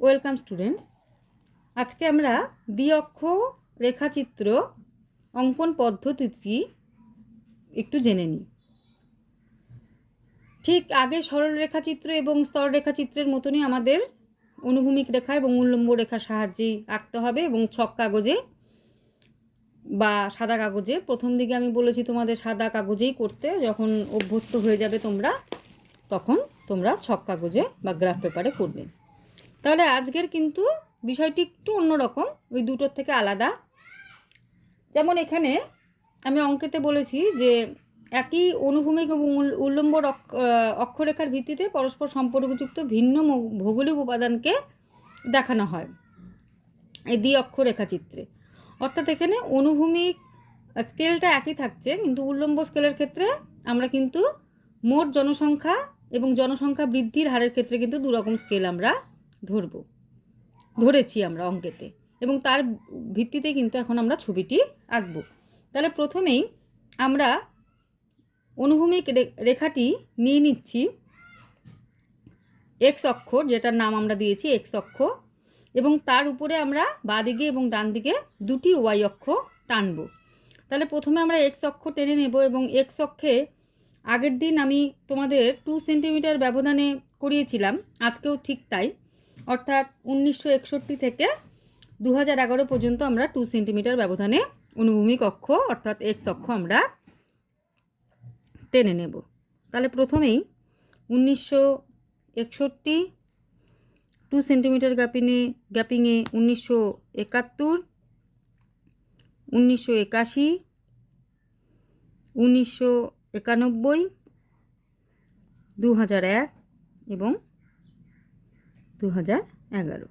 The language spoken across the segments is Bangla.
Welcome students. আজকে আমরা দ্বি-অক্ষ রেখাচিত্র অঙ্কন পদ্ধতিটি একটু জেনে নিই। ঠিক আগে সরল রেখাচিত্র এবং স্তর রেখাচিত্রের মতনই আমাদের অনুভূমিক রেখা এবং উল্লম্ব রেখার সাহায্যেই আঁকতে হবে এবং ছক কাগজে বা সাদা কাগজে। প্রথম দিকে আমি বলেছি তোমাদের সাদা কাগজেই করতে, যখন অভ্যস্ত হয়ে যাবে তোমরা তখন তোমরা ছক কাগজে বা গ্রাফ পেপারে করবে। তাহলে আজকের কিন্তু বিষয়টি একটু অন্যরকম, ওই দুটোর থেকে আলাদা। যেমন এখানে আমি অঙ্কেতে বলেছি যে একই অনুভূমিক এবং উল্লম্ব অক্ষরেখার ভিত্তিতে পরস্পর সম্পর্কযুক্ত ভিন্ন ভৌগোলিক উপাদানকে দেখানো হয় এই দ্বি-অক্ষরেখাচিত্রে। অর্থাৎ এখানে অনুভূমিক স্কেলটা একই থাকছে, কিন্তু উল্লম্ব স্কেলের ক্ষেত্রে আমরা কিন্তু মোট জনসংখ্যা এবং জনসংখ্যা বৃদ্ধির হারের ক্ষেত্রে কিন্তু দুরকম স্কেল আমরা ধরেছি আমরা অঙ্কেতে, এবং তার ভিত্তিতে কিন্তু এখন আমরা ছবিটি আঁকব। তাহলে প্রথমেই আমরা অনুভূমিক রেখাটি নিয়ে নিচ্ছি এক্স অক্ষ, যেটার নাম আমরা দিয়েছি এক্স অক্ষ, এবং তার উপরে আমরা বাঁদিকে এবং ডান দিকে দুটি ওয়াই অক্ষ টানব। তাহলে প্রথমে আমরা এক্স অক্ষ টেনে নেব, এবং এক্স অক্ষে আগের দিন আমি তোমাদের 2 সেন্টিমিটার ব্যবধানে করিয়েছিলাম, আজকেও ঠিক তাই। অর্থাৎ 1961 থেকে 2011 পর্যন্ত আমরা 2 সেন্টিমিটার ব্যবধানে অনুভূমিক অক্ষ অর্থাৎ এক্স অক্ষ আমরা টেনে নেব। তাহলে প্রথমেই 1961, 2 সেন্টিমিটার গ্যাপিংয়ে 1971, 1981, 1991, 2001 এবং 2011।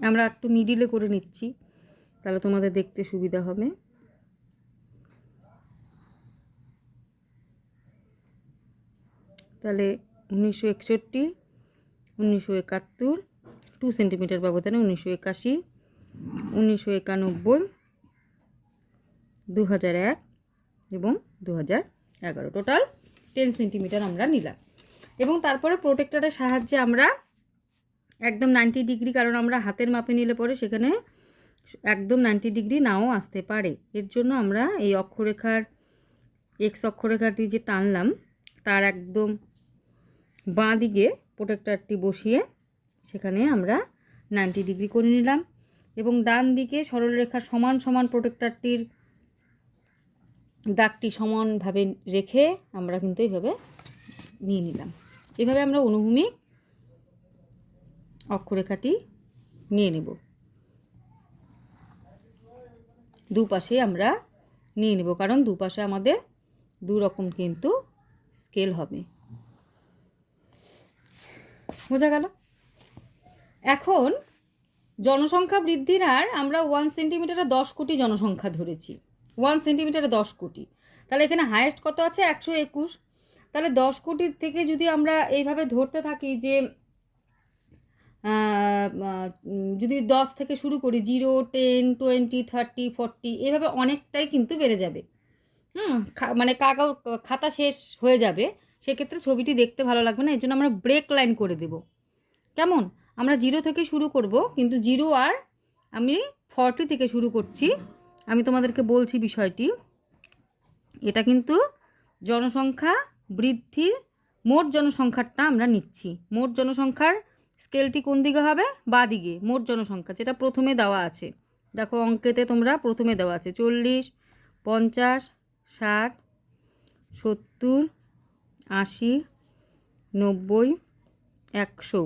আমরা একটু মিডিলে করে নিচ্ছি, তাহলে তোমাদের দেখতে সুবিধা হবে। তাহলে 1961, 1971, 2 সেন্টিমিটার ব্যবধানে 1981, 1991, 2001 এবং 2011, টোটাল 10 সেন্টিমিটার আমরা নিলাম। এবং তারপরে প্রোটেক্টরের সাহায্যে আমরা একদম 90 ডিগ্রি, কারণ আমরা হাতের মাপে নিলে পরে সেখানে একদম 90 ডিগ্রি নাও আসতে পারে, এর জন্য আমরা এই অক্ষরেখার এক্স অক্ষরেখাটি যে টানলাম তার একদম বাঁ দিকে প্রোটেক্টরটি বসিয়ে সেখানে আমরা 90 ডিগ্রি করে নিলাম, এবং ডান দিকে সরলরেখার সমান সমান প্রোটেক্টরটির দাগটি সমানভাবে রেখে আমরা কিন্তু এইভাবে নিয়ে নিলাম। এভাবে আমরা অনুভূমিক অক্ষরেখাটি নিয়ে নেব, দুপাশে আমরা নিয়ে নেব, কারণ দুপাশে আমাদের দু রকম কিন্তু স্কেল হবে। বোঝা গেল? এখন জনসংখ্যা বৃদ্ধির হার আমরা 1 সেন্টিমিটারে 10 কোটি জনসংখ্যা ধরেছি, 1 সেন্টিমিটারে 10 কোটি। তাহলে এখানে হায়েস্ট কত আছে? 121। তাহলে 10 কোটির থেকে যদি আমরা এইভাবে ধরতে থাকি যে যদি 10 থেকে শুরু করি, 0, 10, 20, 30, 40, এভাবে অনেকটাই কিন্তু বেড়ে যাবে। মানে খাতা শেষ হয়ে যাবে, সেক্ষেত্রে ছবিটি দেখতে ভালো লাগবে না। এর জন্য আমরা ব্রেক লাইন করে দেব। কেমন? আমরা 0 থেকে শুরু করব, কিন্তু 0 আর আমি 40 থেকে শুরু করছি। আমি তোমাদেরকে বলছি বিষয়টি, এটা কিন্তু জনসংখ্যা বৃদ্ধির মোট জনসংখ্যাটা আমরা নিচ্ছি। মোট জনসংখ্যার স্কেলটি কোন দিকে হবে? বাঁ দিকে। মোট জনসংখ্যা যেটা প্রথমে দেওয়া আছে, দেখো অঙ্কেতে তোমরা প্রথমে দেওয়া আছে 40, 50, 60, 70, 80, 90, 100,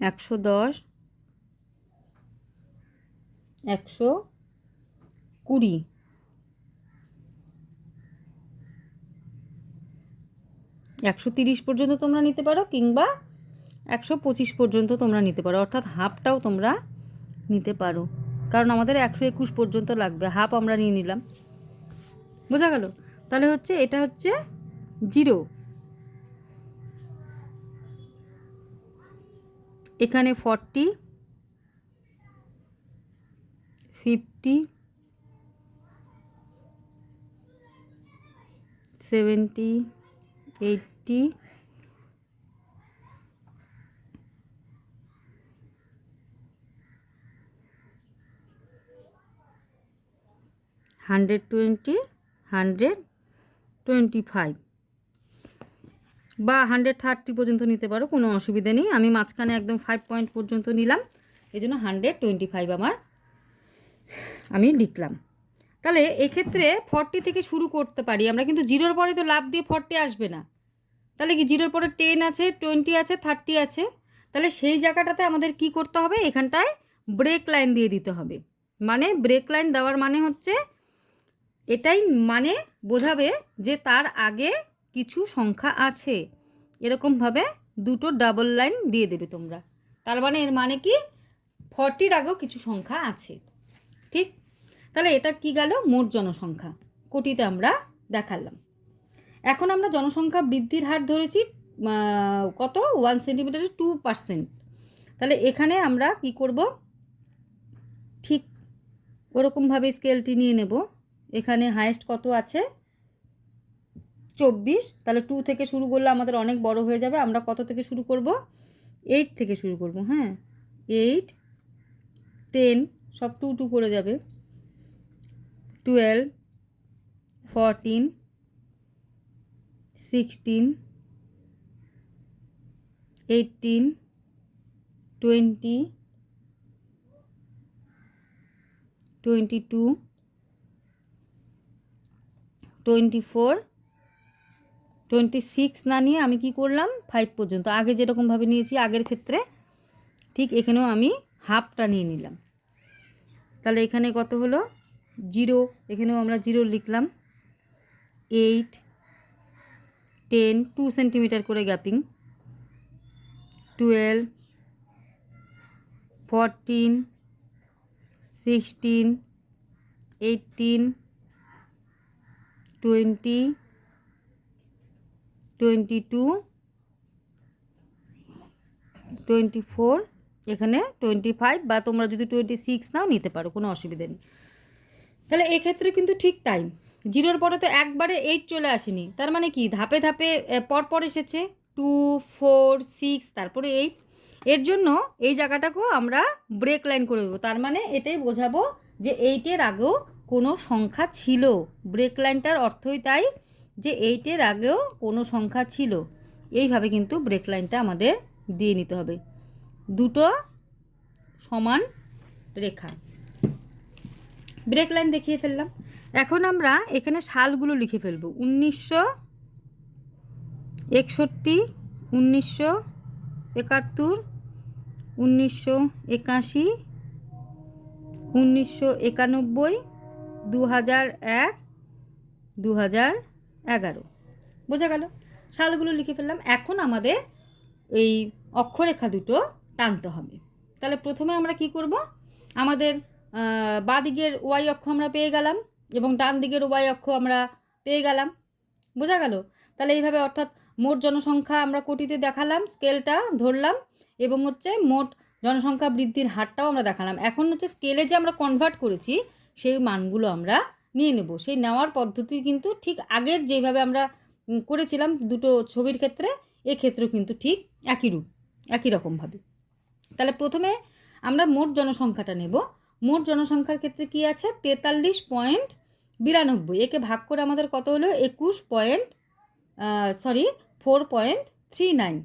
110, 120, 130 পর্যন্ত তোমরা নিতে পারো, কিংবা 125 পর্যন্ত তোমরা নিতে পারো, অর্থাৎ হাফটাও তোমরা নিতে পারো, কারণ আমাদের 121 পর্যন্ত লাগবে, হাফ আমরা নিয়ে নিলাম। বোঝা গেল? তাহলে হচ্ছে এটা হচ্ছে 0, এখানে 40, 50, 70, 80, 120, 125 বা 130 পর্যন্ত নিতে পারো, কোনো অসুবিধা নেই। আমি মাঝখানে একদম 5 পয়েন্ট পর্যন্ত নিলাম, এই জন্য 125 আমি লিখলাম। তাহলে এক্ষেত্রে 40 থেকে শুরু করতে পারি আমরা, কিন্তু জিরোর পরে তো লাভ দিয়ে 40 আসবে না। তাহলে কি জিরোর পরে 10 আছে, 20 আছে, 30 আছে, তাহলে সেই জায়গাটাতে আমাদের কি করতে হবে, এখানটায় ব্রেক লাইন দিয়ে দিতে হবে। মানে ব্রেক লাইন দেওয়ার মানে হচ্ছে এটাই মানে বোঝাবে যে তার আগে কিছু সংখ্যা আছে, এরকমভাবে দুটো ডাবল লাইন দিয়ে দেবে তোমরা। তার মানে এর মানে কি 40-র আগেও কিছু সংখ্যা আছে, ঠিক? তাহলে এটা কি গেল, মোট জনসংখ্যা কোটিতে আমরা দেখালাম। এখন আমরা জনসংখ্যা বৃদ্ধির হার ধরেছি কত, 1 সেন্টিমিটারে 2%। তাহলে এখানে আমরা কি করব, ঠিক ওরকমভাবে স্কেলটি নিয়ে নেব। এখানে হায়েস্ট কত আছে, 24। তাহলে 2 থেকে শুরু করলে আমাদের অনেক বড় হয়ে যাবে। আমরা কত থেকে শুরু করব, 8 থেকে শুরু করব। হ্যাঁ, 8, 10 সব 2 2 করে যাবে, 12, 14, 16, 18, 20, 22, 24, 26 না নিয়ে আমি কি করলাম, 5 পর্যন্ত আগে যেরকমভাবে নিয়েছি আগের ক্ষেত্রে, ঠিক এখানেও আমি হাফটা নিয়ে নিলাম। তাহলে এখানে কত হলো, 0, এখানেও আমরা 0 লিখলাম। 8, 10, 2 সেন্টিমিটার করে গ্যাপিং, 12, 14, 16, 18, 20, 22, 24, এখানে 25 বা তোমরা যদি 26 নাও নিতে পারো, কোনো অসুবিধা নেই। তাহলে এক্ষেত্রে কিন্তু ঠিক টাইম, জিরোর পরে তো একবারে 8 চলে আসেনি, তার মানে কি ধাপে ধাপে পরপর এসেছে 2, 4, 6, তারপরে 8। এর জন্য এই জায়গাটাকেও আমরা ব্রেক লাইন করে দেবো। তার মানে এটাই বোঝাবো যে 8-এর আগেও কোনো সংখ্যা ছিল। ব্রেক লাইনটার অর্থই তাই যে 8-এর আগেও কোনো সংখ্যা ছিল। এইভাবে কিন্তু ব্রেক লাইনটা আমাদের দিয়ে নিতে হবে, দুটো সমান রেখা। ব্রেক লাইন দেখিয়ে ফেললাম। এখন আমরা এখানে সালগুলো লিখে ফেলবো, 1961, 1971, 1981, 1991, 2001, 2011। বোঝা গেল? সালগুলো লিখে ফেললাম। এখন আমাদের এই অক্ষরেখা দুটো টানতে হবে। তাহলে প্রথমে আমরা কি করব, আমাদের বাঁ দিকের ওয়াই অক্ষ আমরা পেয়ে গেলাম এবং ডান দিকের ওয়াই অক্ষ আমরা পেয়ে গেলাম। বোঝা গেল? তাহলে এইভাবে অর্থাৎ মোট জনসংখ্যা আমরা কোটিতে দেখালাম, স্কেলটা ধরলাম এবং হচ্ছে মোট জনসংখ্যা বৃদ্ধির হারটাও আমরা দেখালাম। এখন হচ্ছে স্কেলে যে আমরা কনভার্ট করেছি সেই মানগুলো আমরা নিয়ে নেব। সেই নেওয়ার পদ্ধতি কিন্তু ঠিক আগের যেভাবে আমরা করেছিলাম দুটো ছবির ক্ষেত্রে, এক্ষেত্রেও কিন্তু ঠিক একই রকমভাবে। তাহলে প্রথমে আমরা মোট জনসংখ্যাটা নেব। মোট জনসংখ্যার ক্ষেত্রে কি আছে, 43.92। একে ভাগ করে আমাদের কত হলো, 4.39।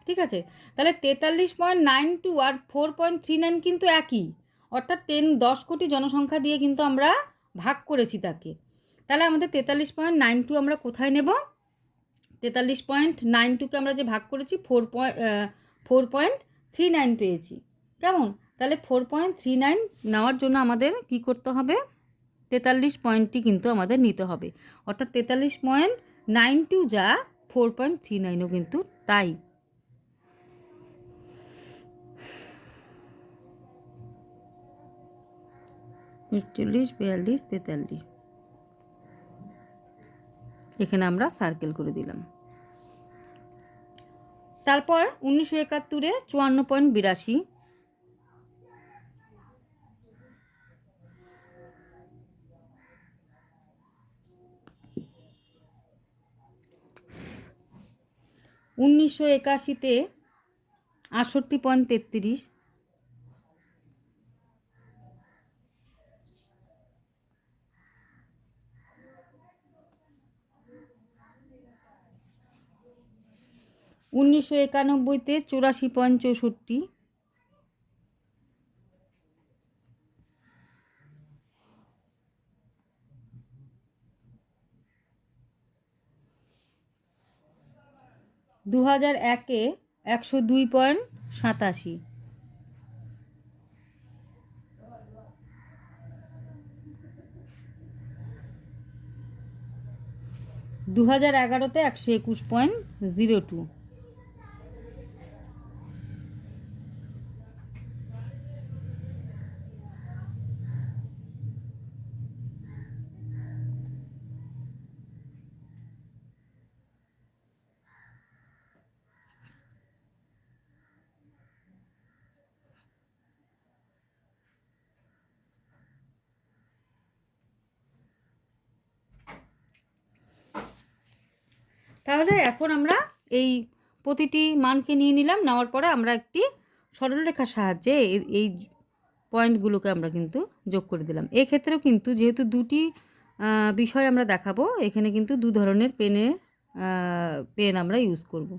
ঠিক আছে, তাহলে 43.92 আর 4.39 কিন্তু একই, অর্থাৎ 10 কোটি জনসংখ্যা দিয়ে কিন্তু আমরা ভাগ করেছি তাকে। তাহলে আমাদের 43.92 আমরা কোথায় নেব, 43.92কে আমরা যে ভাগ করেছি 4.39 পেয়েছি। কেমন? তাহলে 4.39 নেওয়ার জন্য আমাদের কি করতে হবে, 43 পয়েন্টটি কিন্তু আমাদের নিতে হবে। অর্থাৎ 43.92 যা 4.39ও কিন্তু তাই। একচল্লিশ, 42, 43, এখানে আমরা সার্কেল করে দিলাম। তারপর 1971-এ 54.82, 1981-তে 68.33, 1991-তে 84.64, 2001-এ 102.87, 2011-তে 121.02। তাহলে এখন আমরা এই প্রতিটি মানকে নিয়ে নিলাম, নেওয়ার পরে আমরা একটি সরলরেখার সাহায্যে এই পয়েন্টগুলোকে আমরা কিন্তু যোগ করে দিলাম। এক্ষেত্রেও কিন্তু যেহেতু দুটি বিষয় আমরা দেখাবো, এখানে কিন্তু দু ধরনের পেন আমরা ইউজ করব।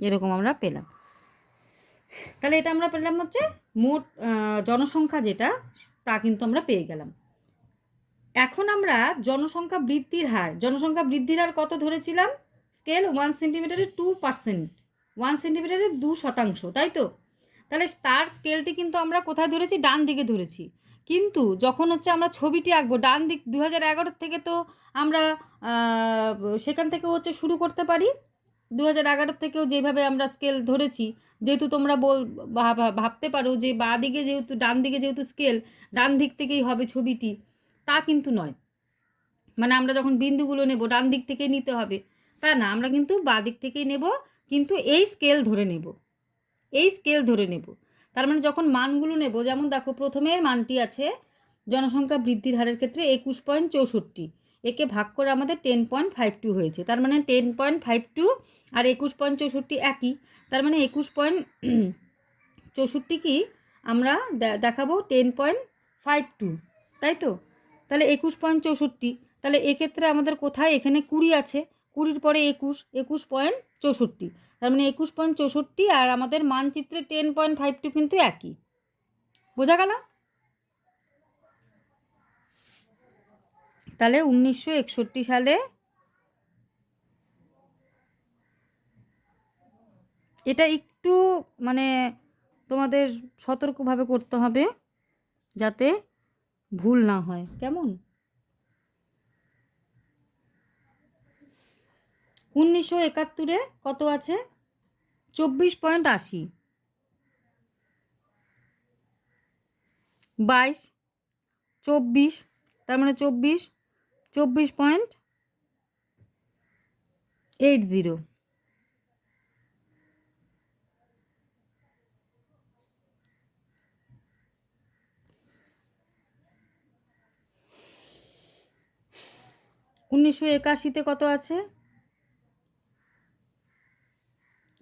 এরকম আমরা পেলাম। তাহলে এটা আমরা পেলাম হচ্ছে মোট জনসংখ্যা যেটা, তা কিন্তু আমরা পেয়ে গেলাম। এখন আমরা জনসংখ্যা বৃদ্ধির হার কত ধরেছিলাম? স্কেল 1 সেন্টিমিটারে 2%, 1 সেন্টিমিটারে 2%, তাই তো? তাহলে তার স্কেলটি কিন্তু আমরা কোথায় ধরেছি? ডান দিকে ধরেছি। কিন্তু যখন হচ্ছে আমরা ছবিটি আঁকবো, ডান দিক 2011 থেকে তো আমরা সেখান থেকে হচ্ছে শুরু করতে পারি। 2011 থেকেও যেভাবে আমরা স্কেল ধরেছি, যেহেতু তোমরা ভাবতে পারো যে ডান দিকে যেহেতু স্কেল, ডান দিক থেকেই হবে ছবিটি, তা কিন্তু নয়। মানে আমরা যখন বিন্দুগুলো নেব ডান দিক থেকে নিতে হবে তা না, আমরা কিন্তু বাঁ দিক থেকেই নেব, কিন্তু এই স্কেল ধরে নেব। তার মানে যখন মানগুলো নেব, যেমন দেখো প্রথমের মানটি আছে জনসংখ্যা বৃদ্ধির হারের ক্ষেত্রে 21.64, একে ভাগ করে আমাদের 10.52 হয়েছে। তার মানে 10.52 আর 21.64 একই। তার মানে 21.64 কি আমরা দেখাবো 10.52, তাই তো? তাহলে 21.64, তাহলে এক্ষেত্রে আমাদের কোথায়? এখানে 20 আছে, 20-র পরে 21.64, তার মানে 21.64 আর আমাদের মানচিত্রে 10.52 কিন্তু একই। বোঝা গেল? তাহলে 1961 সালে এটা একটু মানে তোমাদের সতর্কভাবে করতে হবে যাতে ভুল না হয়, কেমন? 1971-এ কত আছে? 24.80, 22, 24, তার মানে 24.80। 1981-তে কত আছে?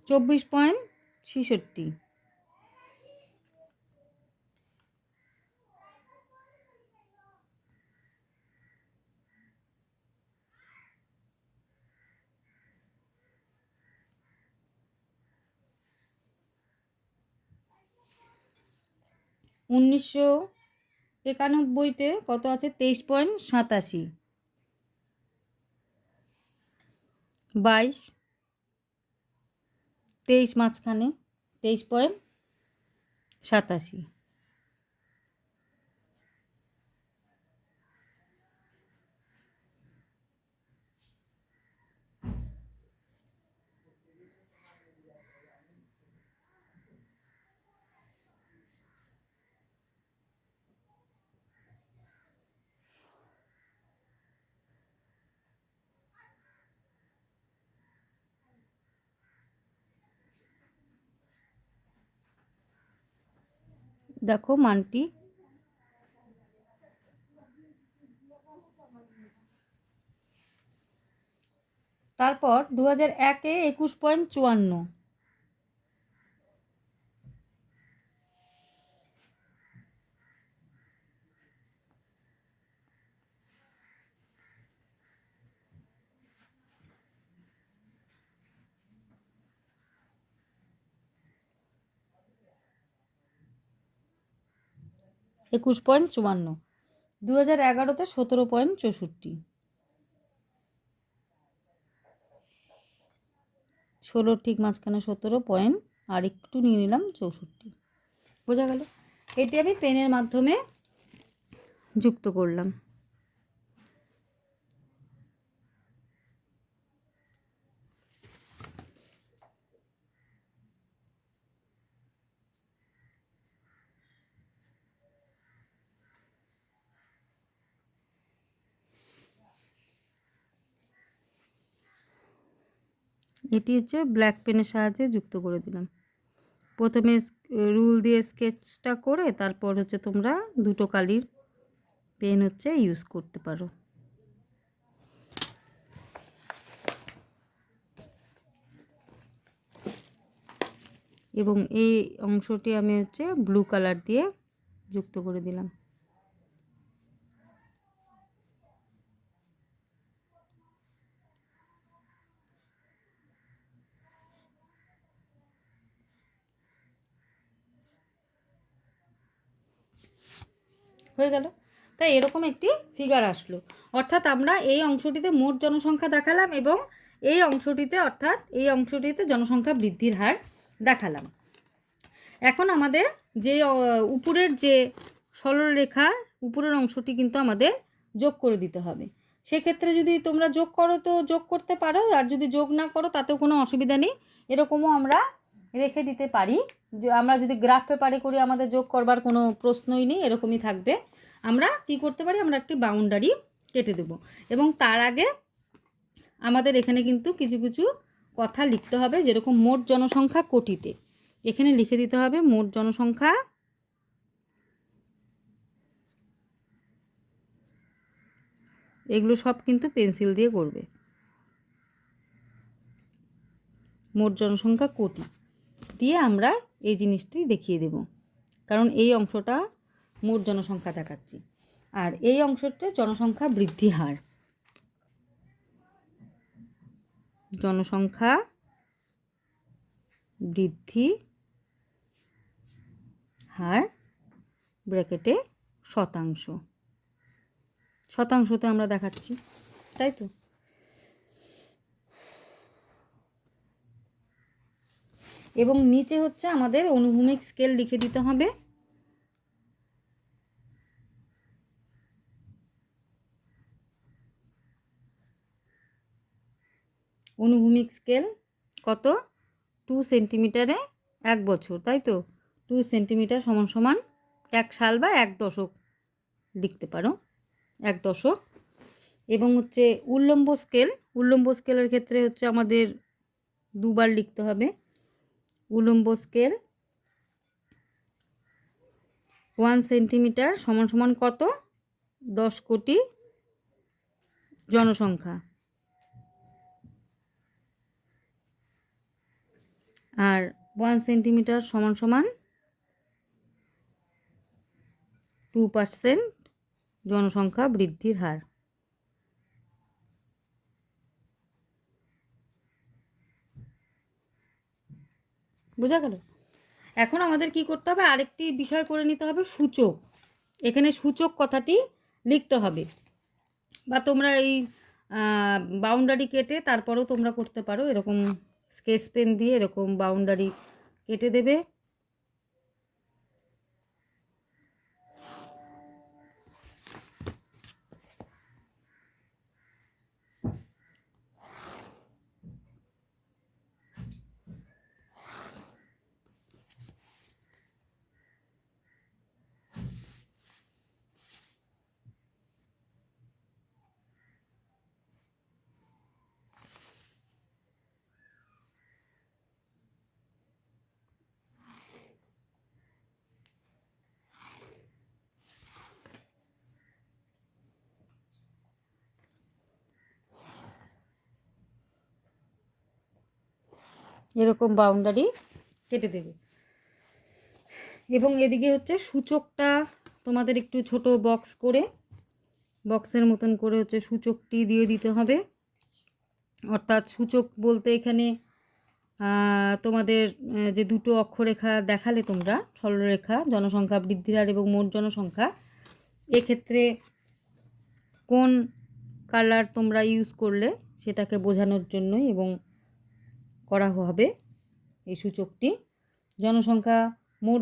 24.66। 1991-তে কত আছে? 23.87, 22, 23 মাঝখানে 23.87। দেখো মানটি তারপর 2001-এ 21.54, একুশ পয়েন্ট চুয়ান্ন, 2011-তে 17.64, 16 ঠিক মাঝখানে 17 পয়েন্ট আর একটু নিয়ে নিলাম 64। বোঝা গেল? এটি আমি পেনের মাধ্যমে যুক্ত করলাম। এটি হচ্ছে ব্ল্যাক পেনের সাহায্যে যুক্ত করে দিলাম। প্রথমে রুল দিয়ে স্কেচটা করে তারপর হচ্ছে তোমরা দুটো কালির পেন হচ্ছে ইউজ করতে পারো। এবং এই অংশটি আমি হচ্ছে ব্লু কালার দিয়ে যুক্ত করে দিলাম। হয়ে গেল। তাই এরকম একটি ফিগার আসলো। অর্থাৎ আমরা এই অংশটিতে মোট জনসংখ্যা দেখালাম এবং এই অংশটিতে জনসংখ্যা বৃদ্ধির হার দেখালাম। এখন আমাদের যে উপরের যে সরলরেখার উপরের অংশটি কিন্তু আমাদের যোগ করে দিতে হবে। সেক্ষেত্রে যদি তোমরা যোগ করো তো যোগ করতে পারো, আর যদি যোগ না করো তাতেও কোনো অসুবিধা নেই। এরকমও আমরা রেখে দিতে পারি। যে আমরা যদি গ্রাফ পেপারে করি আমাদের যোগ করবার কোনো প্রশ্নই নেই, এরকমই থাকবে। আমরা কি করতে পারি, আমরা একটি বাউন্ডারি কেটে দেব এবং তার আগে আমাদের এখানে কিন্তু কিছু কিছু কথা লিখতে হবে। যেরকম মোট জনসংখ্যা কোটিতে, এখানে লিখে দিতে হবে মোট জনসংখ্যা এগুলো সব কিন্তু পেন্সিল দিয়ে করবে। মোট জনসংখ্যা কোটি দিয়ে আমরা এই জিনিসটি দেখিয়ে দেব, কারণ এই অংশটা মোট জনসংখ্যা দেখাচ্ছি আর এই অংশটা জনসংখ্যা বৃদ্ধি হার। জনসংখ্যা বৃদ্ধি হার ব্র্যাকেটে শতাংশ, শতাংশতে আমরা দেখাচ্ছি, তাই তো? এবং নিচে হচ্ছে আমাদের অনুভূমিক স্কেল লিখে দিতে হবে। অনুভূমিক স্কেল কত? 2 সেন্টিমিটারে 1 বছর, তাই তো? 2 সেন্টিমিটার সমান সমান 1 সাল বা 1 দশক লিখতে পারো, 1 দশক। এবং হচ্ছে উল্লম্ব স্কেলের ক্ষেত্রে হচ্ছে আমাদের দুবার লিখতে হবে। উল্লম্ব স্কেল 1 সেন্টিমিটার সমান সমান কত? 10 কোটি জনসংখ্যা। আর 1 সেন্টিমিটার সমান সমান 2% জনসংখ্যা বৃদ্ধির হার। বোঝা গেল? এখন আমাদের কি করতে হবে, আরেকটি বিষয় করে নিতে হবে, সূচক। এখানে সূচক কথাটি লিখতে হবে, বা তোমরা এই বাউন্ডারি কেটে তারপরেও তোমরা করতে পারো। এরকম স্কেচ পেন দিয়ে এরকম বাউন্ডারি কেটে দেবে। এরকম বাউন্ডারি কেটে দেবে। এবং এদিকে হচ্ছে সূচকটা তোমাদের একটু ছোট বক্স করে, বক্সের মতন করে হচ্ছে সূচকটি দিয়ে দিতে হবে। অর্থাৎ সূচক বলতে এখানে তোমাদের যে দুটো অক্ষরেখা দেখালে তোমরা, সরলরেখা, জনসংখ্যা বৃদ্ধির হার এবং মোট জনসংখ্যা, এক্ষেত্রে কোন কালার তোমরা ইউজ করলে সেটাকে বোঝানোর জন্যই এবং করা হবে এই সূচকটি। জনসংখ্যা, মোট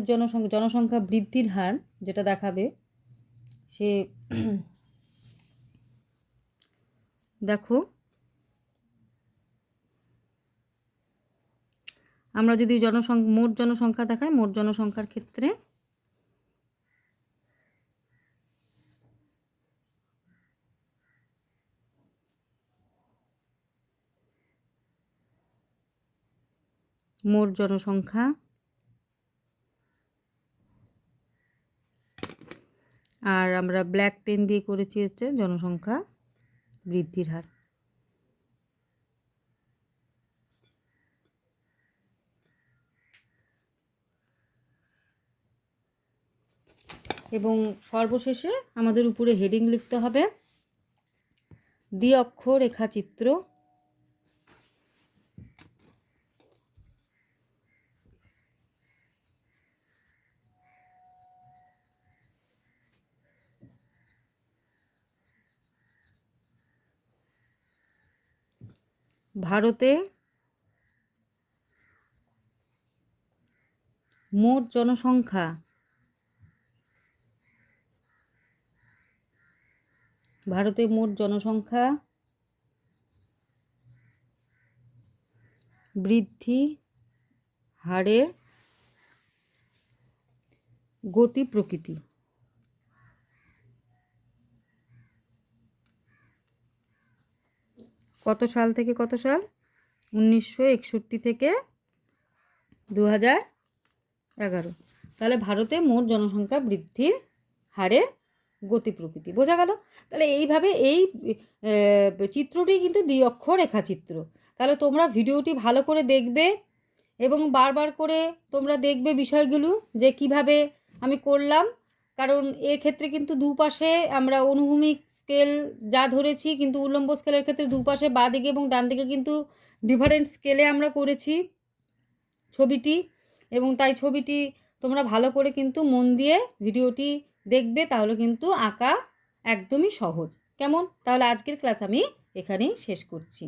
জনসংখ্যা বৃদ্ধির হার যেটা দেখাবে সে দেখো, আমরা যদি মোট জনসংখ্যা দেখাই, মোট জনসংখ্যার ক্ষেত্রে মোট জনসংখ্যা আর আমরা ব্ল্যাক পেন দিয়ে করেছি হচ্ছে জনসংখ্যা বৃদ্ধির হার। এবং সর্বশেষে আমাদের উপরে হেডিং লিখতে হবে দ্বি-অক্ষ রেখাচিত্র। ভারতে মোট জনসংখ্যা বৃদ্ধি হারের গতি প্রকৃতি। কত সাল থেকে কত সাল? 1961 থেকে 2011। তাহলে ভারতে মোট জনসংখ্যা বৃদ্ধির হারের গতি প্রকৃতি বোঝা গেল। তাহলে এইভাবে এই চিত্রটি কিন্তু দ্বি-অক্ষ রেখাচিত্র। তাহলে তোমরা ভিডিওটি ভালো করে দেখবে এবং বারবার করে তোমরা দেখবে বিষয়গুলো যে কিভাবে আমি করলাম। কারণ এক্ষেত্রে কিন্তু দুপাশে আমরা অনুভূমিক স্কেল যা ধরেছি, কিন্তু উল্লম্ব স্কেলের ক্ষেত্রে দুপাশে বাঁ দিকে এবং ডান দিকে কিন্তু ডিফারেন্ট স্কেলে আমরা করেছি ছবিটি। এবং তাই ছবিটি তোমরা ভালো করে কিন্তু মন দিয়ে ভিডিওটি দেখবে, তাহলে কিন্তু আঁকা একদমই সহজ। কেমন? তাহলে আজকের ক্লাস আমি এখানেই শেষ করছি।